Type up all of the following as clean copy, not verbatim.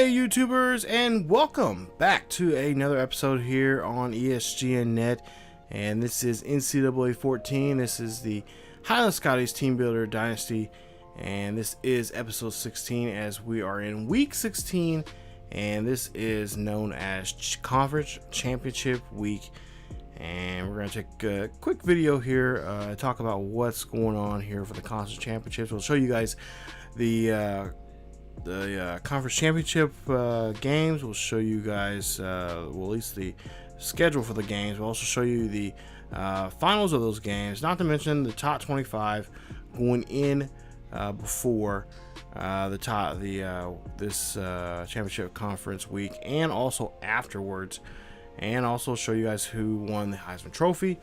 Hey YouTubers, and welcome back to another episode here on ESGNet. And this is NCAA 14. This is the Highland Scotties Team Builder Dynasty, and this is episode 16 as we are in week 16, and this is known as Conference Championship Week. And we're going to take a quick video here, talk about what's going on here for the Conference Championships. We'll show you guys the Conference Championship games. We'll show you guys, well, at least the schedule for the games. We'll also show you the finals of those games, not to mention the top 25 going in before this championship conference week, and also afterwards. And also show you guys who won the Heisman Trophy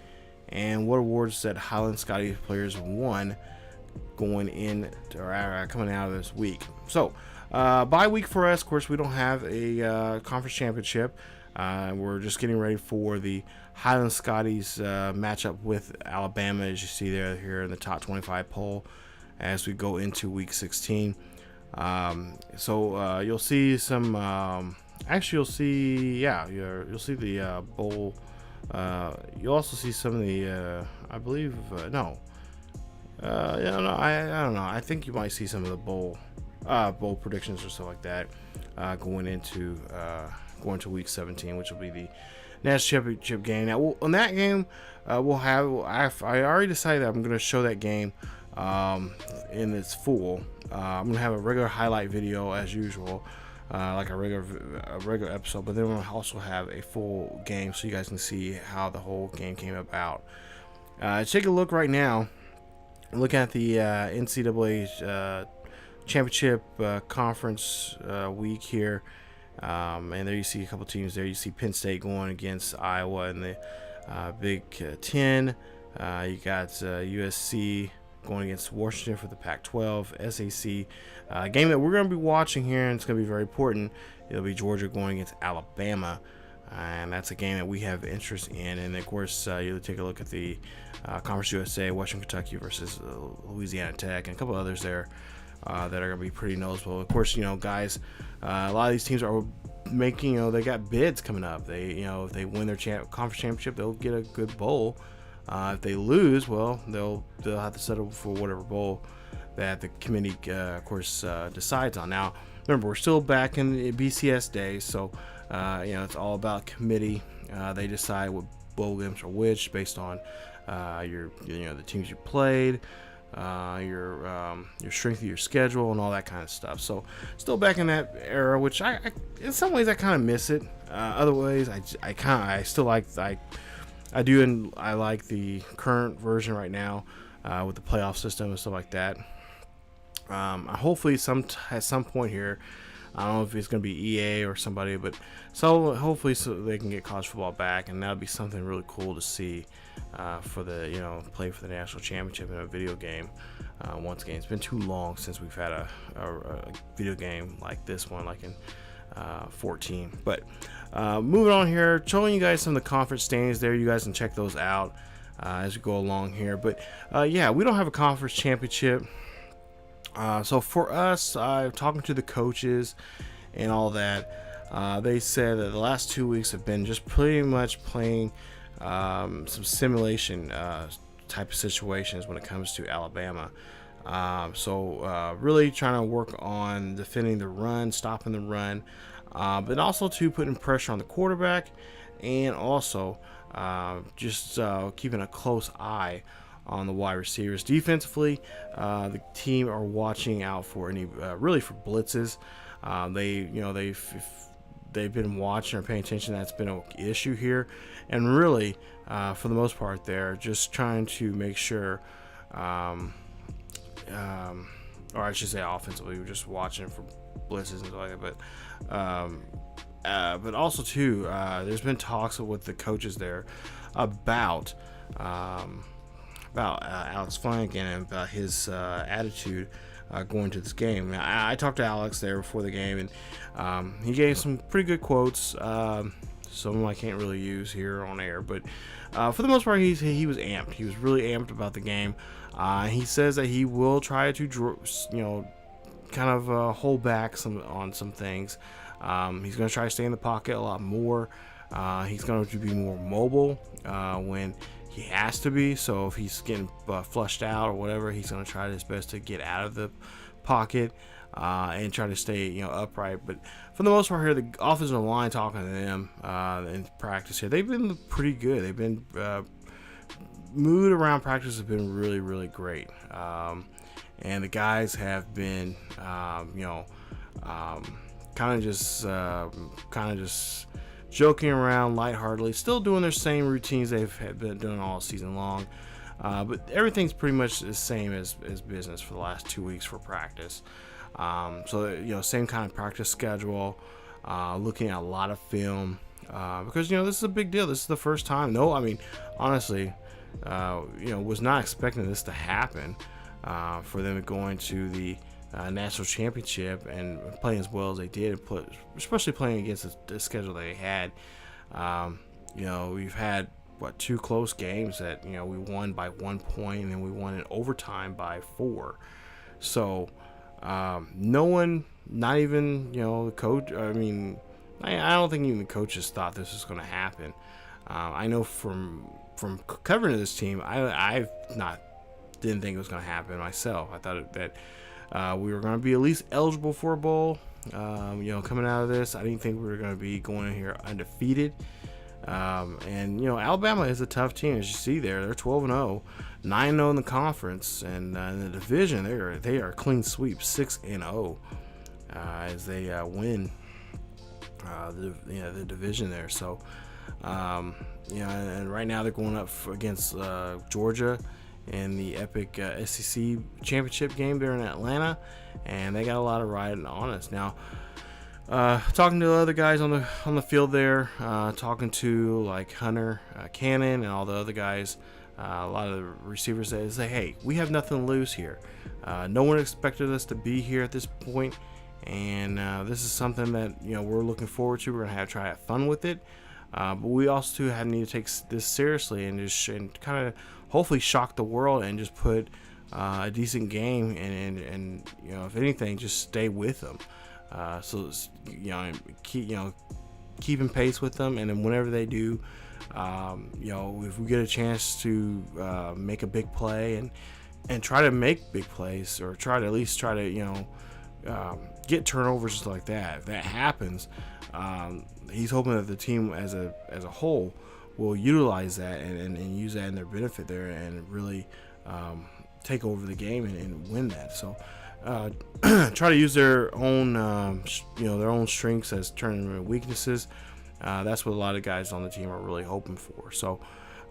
and what awards that Highland Scotties players won going in or coming out of this week. So bye week for us. Of course, we don't have a conference championship. We're just getting ready for the Highland Scotties matchup with Alabama, as you see there here in the top 25 poll as we go into week 16. So you'll see some actually you'll see the bowl. You'll also see some of the I believe I don't know, I think you might see some of the bowl predictions or stuff like that going into week 17, which will be the national championship game. Now on that game we'll have, I already decided that I'm going to show that game in its full. I'm gonna have a regular highlight video as usual, like a regular episode, but then we'll also have a full game so you guys can see how the whole game came about. Take a look right now. Look at the NCAA championship conference week here, and there you see a couple teams there. You see Penn State going against Iowa in the Big Ten. You got USC going against Washington for the Pac-12. SEC game that we're going to be watching here, and it's going to be very important. It'll be Georgia going against Alabama, and that's a game that we have interest in. And of course, you'll take a look at the Conference USA, Western Kentucky versus Louisiana Tech, and a couple others there that are going to be pretty noticeable. Of course, guys, a lot of these teams are making, they got bids coming up. They, if they win their conference championship, they'll get a good bowl. If they lose, well, they'll have to settle for whatever bowl that the committee, of course, decides on. Now, remember, we're still back in BCS days, so it's all about committee. They decide what bowl games are which based on the teams you played, your strength of your schedule, and all that kind of stuff. So, still back in that era, which I in some ways I kind of miss it. Other ways, I still like. I do, and I like the current version right now with the playoff system and stuff like that. Hopefully, at some point here, I don't know if it's going to be EA or somebody, but hopefully they can get college football back, and that would be something really cool to see for the play for the national championship in a video game. Once again, it's been too long since we've had a video game like this one, like in 14. But moving on here, showing you guys some of the conference standings there. You guys can check those out as we go along here. But yeah, we don't have a conference championship. So for us, talking to the coaches and all that, they said that the last 2 weeks have been just pretty much playing some simulation type of situations when it comes to Alabama. So really trying to work on defending the run, stopping the run, but also to putting pressure on the quarterback, and also just keeping a close eye on the wide receivers. Defensively, the team are watching out for any really for blitzes. They've been watching or paying attention. That's been an issue here, and really for the most part, they're just trying to make sure. Or I should say offensively, we're just watching for blitzes and stuff like that. But also too, there's been talks with the coaches there about Alex Flanagan and about his attitude going to this game. Now, I talked to Alex there before the game, and he gave some pretty good quotes. Some of them I can't really use here on air, but for the most part, he was amped. He was really amped about the game. He says that he will try to, kind of hold back on some things. He's going to try to stay in the pocket a lot more. He's going to be more mobile when he has to be. So if he's getting flushed out or whatever, he's going to try his best to get out of the pocket and try to stay upright. But for the most part here, the offensive line, talking to them in practice here, they've been pretty good. They've been mood around practice has been really, really great. And the guys have been kind of just joking around lightheartedly, still doing their same routines they've been doing all season long. But everything's pretty much the same as business for the last 2 weeks for practice. So same kind of practice schedule, looking at a lot of film, because this is a big deal. This is the first time. Honestly, was not expecting this to happen, for them going to the national championship and playing as well as they did, and especially playing against the schedule they had. We've had 2 close games that we won by 1 point, and then we won in overtime by 4. So no one, not even the coach. I don't think even the coaches thought this was going to happen. I know from covering this team, I didn't think it was going to happen myself. I thought that we were going to be at least eligible for a bowl. Coming out of this, I didn't think we were going to be going in here undefeated. And Alabama is a tough team, as you see there. They're 12-0, 9-0 in the conference, and in the division they are clean sweep, 6-0, as they win the division there. So and right now they're going up against Georgia in the epic SEC championship game there in Atlanta, and they got a lot of riding on us now. Talking to the other guys on the field there, talking to like Hunter, Cannon, and all the other guys, a lot of the receivers say, hey, we have nothing to lose here. No one expected us to be here at this point, and this is something that we're looking forward to. We're gonna try to have fun with it, but we also too need to take this seriously and just kind of hopefully shock the world and just put a decent game and if anything, just stay with them. So keeping pace with them, and then whenever they do, if we get a chance to make a big play and try to make big plays, or at least try to get turnovers like that. If that happens, he's hoping that the team as a whole will utilize that and use that in their benefit there, and really take over the game and win that. So try to use their own strengths as turning into weaknesses. That's what a lot of guys on the team are really hoping for. So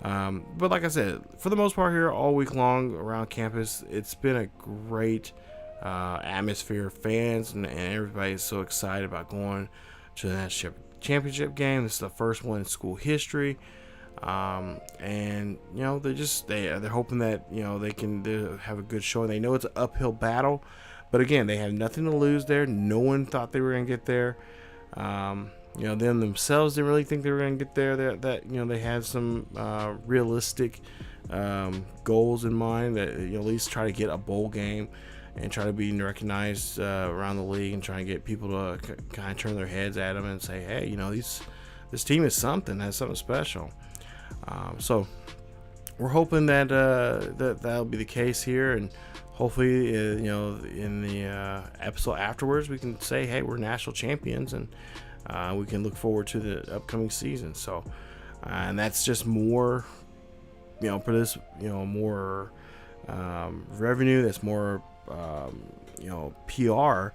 but like I said, for the most part here all week long around campus, it's been a great atmosphere. Fans and everybody is so excited about going to the national championship game. This is the first one in school history, and they're hoping that they can have a good showing. They know it's an uphill battle, but again, they have nothing to lose there. No one thought they were going to get there. Them themselves didn't really think they were going to get there. They had some realistic goals in mind, that at least try to get a bowl game and try to be recognized around the league, and try to get people to kind of turn their heads at them and say, hey, this team is something, has something special. So we're hoping that that'll be the case here, and hopefully in the episode afterwards we can say, hey, we're national champions, and we can look forward to the upcoming season. So and that's just more for this more revenue. That's more PR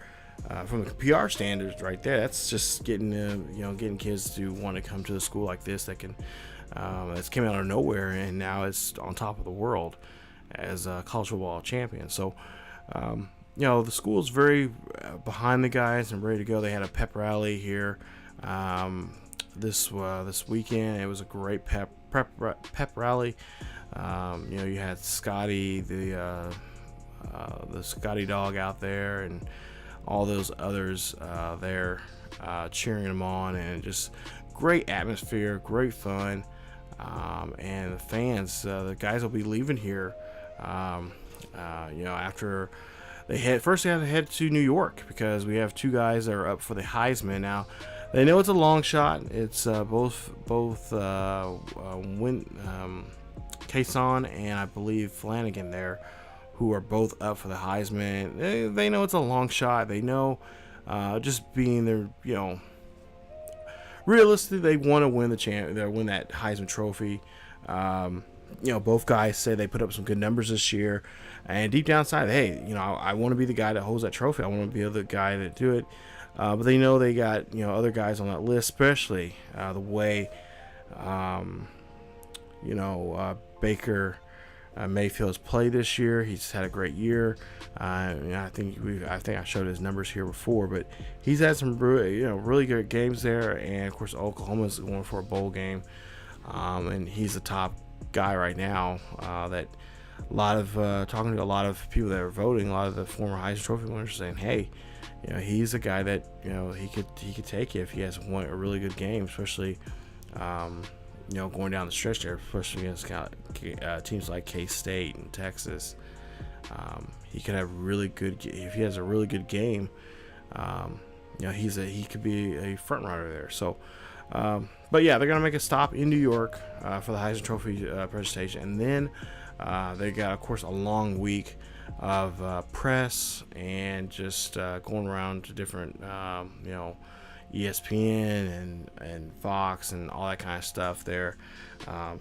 from the PR standards right there. That's just getting getting kids to want to come to a school like this that can that's came out of nowhere, and now it's on top of the world as a college football champion. So the school is very behind the guys and ready to go. They had a pep rally here this weekend. It was a great pep rally. You had Scotty, the Scotty dog out there, and all those others there cheering them on, and just great atmosphere, great fun. And the fans, the guys will be leaving here after they have to head to New York because we have two guys that are up for the Heisman now. They know it's a long shot. It's both Kason and I believe Flanagan there, who are both up for the Heisman. They know it's a long shot. They know, just being there, realistically, they want to win win that Heisman Trophy. Both guys say they put up some good numbers this year, and deep down inside, hey, I want to be the guy that holds that trophy. I want to be the guy that do it. But they know they got other guys on that list, especially the way Baker Mayfield's played this year. He's had a great year. I think I showed his numbers here before, but he's had some really good games there. And of course, Oklahoma's going for a bowl game, and he's the top guy right now. That a lot of talking to a lot of people that are voting, a lot of the former Heisman Trophy winners are saying, hey, he's a guy that he could take it if he has a really good game, especially. Going down the stretch there, especially against teams like K-State and Texas, he could have really good. If he has a really good game, he could be a front runner there. So, but yeah, they're gonna make a stop in New York for the Heisman Trophy presentation, and then they got, of course, a long week of press and just going around to different, ESPN and Fox and all that kind of stuff there.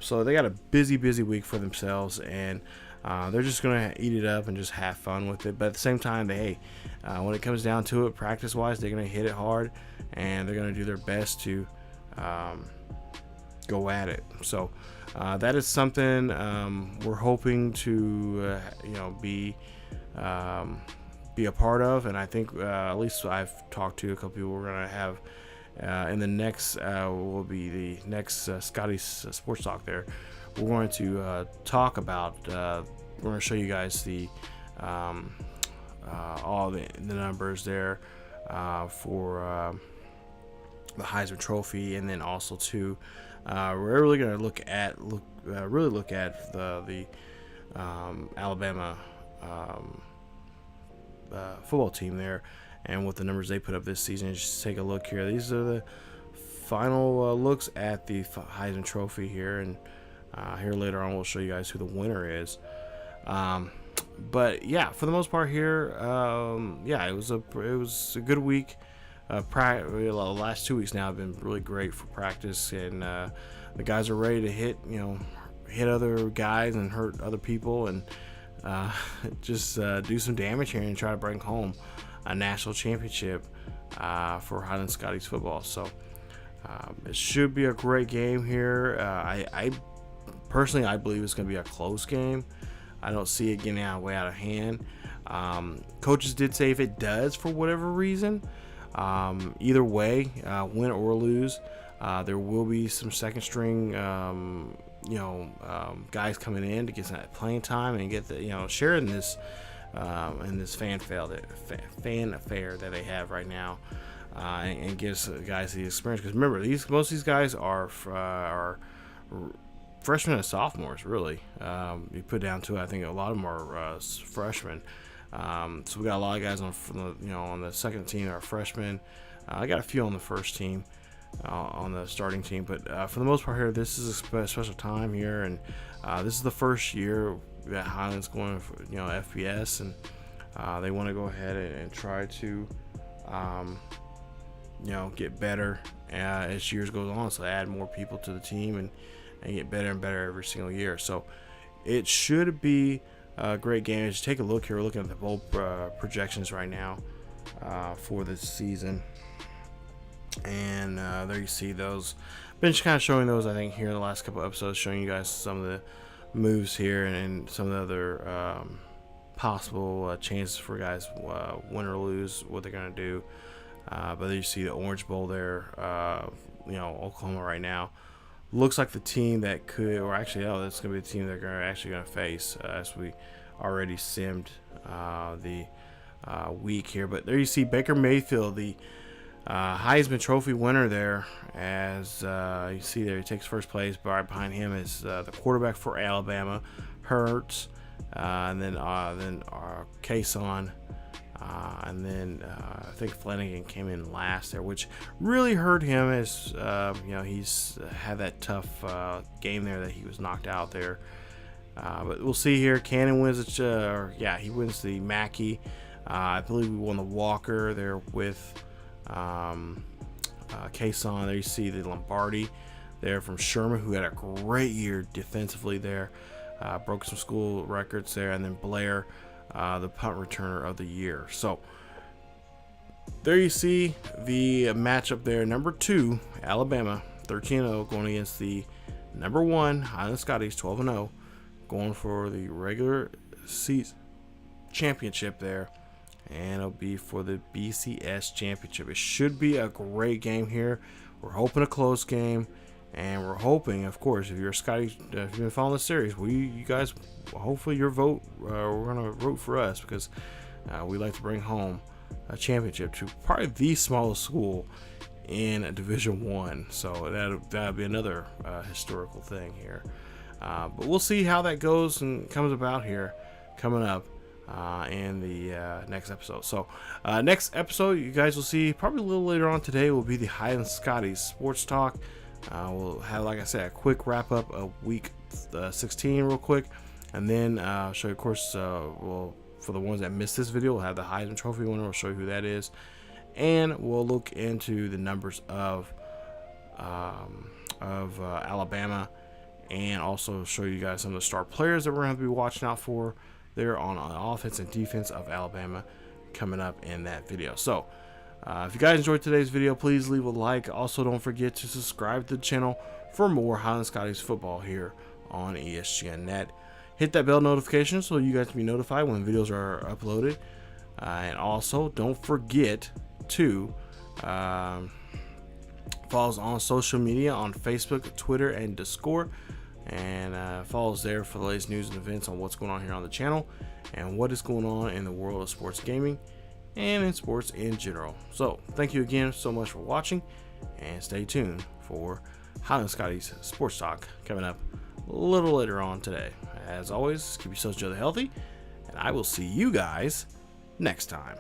So they got a busy week for themselves, and they're just going to eat it up and just have fun with it. But at the same time, when it comes down to it, practice-wise, they're going to hit it hard, and they're going to do their best to go at it. So that is something we're hoping to be a part of, and I think at least I've talked to a couple people we're going to have in the next will be the next Scotties Sports Talk there. We're going to talk about we're going to show you guys the all the numbers there for the Heisman Trophy, and then also too we're really going to look at the Alabama football team there and what the numbers they put up this season. Just take a look here. These are the final looks at the Heisman Trophy here, and here later on we'll show you guys who the winner is. But yeah, for the most part here, it was a good week. The last 2 weeks now have been really great for practice, and the guys are ready to hit other guys and hurt other people, and just do some damage here and try to bring home a national championship for Highland Scotties football. So it should be a great game here. I personally believe it's going to be a close game. I don't see it getting way out of hand. Coaches did say if it does for whatever reason, either way, win or lose, there will be some second string guys coming in to get some playing time and get the share in this fanfare that they have right now, and gives guys the experience. Because remember, most of these guys are freshmen and sophomores. Really, you put down to it, I think a lot of them are freshmen. So we got a lot of guys on the second team that are freshmen. I got a few on the first team. On the starting team, but for the most part here, this is a special time here, and this is the first year that Highland's going for FBS, and they want to go ahead and try to get better as years goes on, so add more people to the team and get better and better every single year. So it should be a great game. Just take a look here. We're looking at the bowl projections right now for this season. And there you see those. Been just kind of showing those, I think, here in the last couple episodes, showing you guys some of the moves here and some of the other possible chances for guys, win or lose, what they're going to do. But there you see the Orange Bowl there. Oklahoma right now looks like the team that could, or actually, that's going to be the team they're actually going to face, as we already simmed the week here. But there you see Baker Mayfield, the Heisman Trophy winner there, as you see there, he takes first place. Right behind him is the quarterback for Alabama, Hurts, and then Kason And then I think Flanagan came in last there, which really hurt him, as he's had that tough game there that he was knocked out there. But we'll see here. Cannon wins it. He wins the Mackey. I believe we won the Walker there with Kason. There you see the Lombardi there from Sherman, who had a great year defensively there. Broke some school records there. And then Blair, the punt returner of the year. So there you see the matchup there. Number 2, Alabama, 13-0, going against the number 1, Highland Scotties, 12-0, going for the regular season championship there. And it'll be for the BCS championship. It should be a great game here. We're hoping a close game. And we're hoping, of course, if you're a Scotty, if you've been following the series, you guys, hopefully your vote, we're going to vote for us, because we like to bring home a championship to probably the smallest school in Division 1. So that'll be another historical thing here. But we'll see how that goes and comes about here coming up in the next episode. So next episode, you guys will see probably a little later on today, will be the Highland Scotties Sports Talk. We'll have, like I said, a quick wrap up of week 16 real quick, and then show you, of course, for the ones that missed this video, we'll have the Heisman Trophy winner. We'll show you who that is, and we'll look into the numbers of Alabama, and also show you guys some of the star players that we're going to be watching out for there on offense and defense of Alabama coming up in that video. So if you guys enjoyed today's video, please leave a like. Also, don't forget to subscribe to the channel for more Highland Scotties football here on ESGNet. Hit that bell notification so you guys can be notified when videos are uploaded. And also, don't forget to follow us on social media on Facebook, Twitter, and Discord. And follow us there for the latest news and events on what's going on here on the channel and what is going on in the world of sports gaming and in sports in general. So thank you again so much for watching, and stay tuned for Highland Scotties Sports Talk coming up a little later on today. As always, keep yourselves healthy, and I will see you guys next time.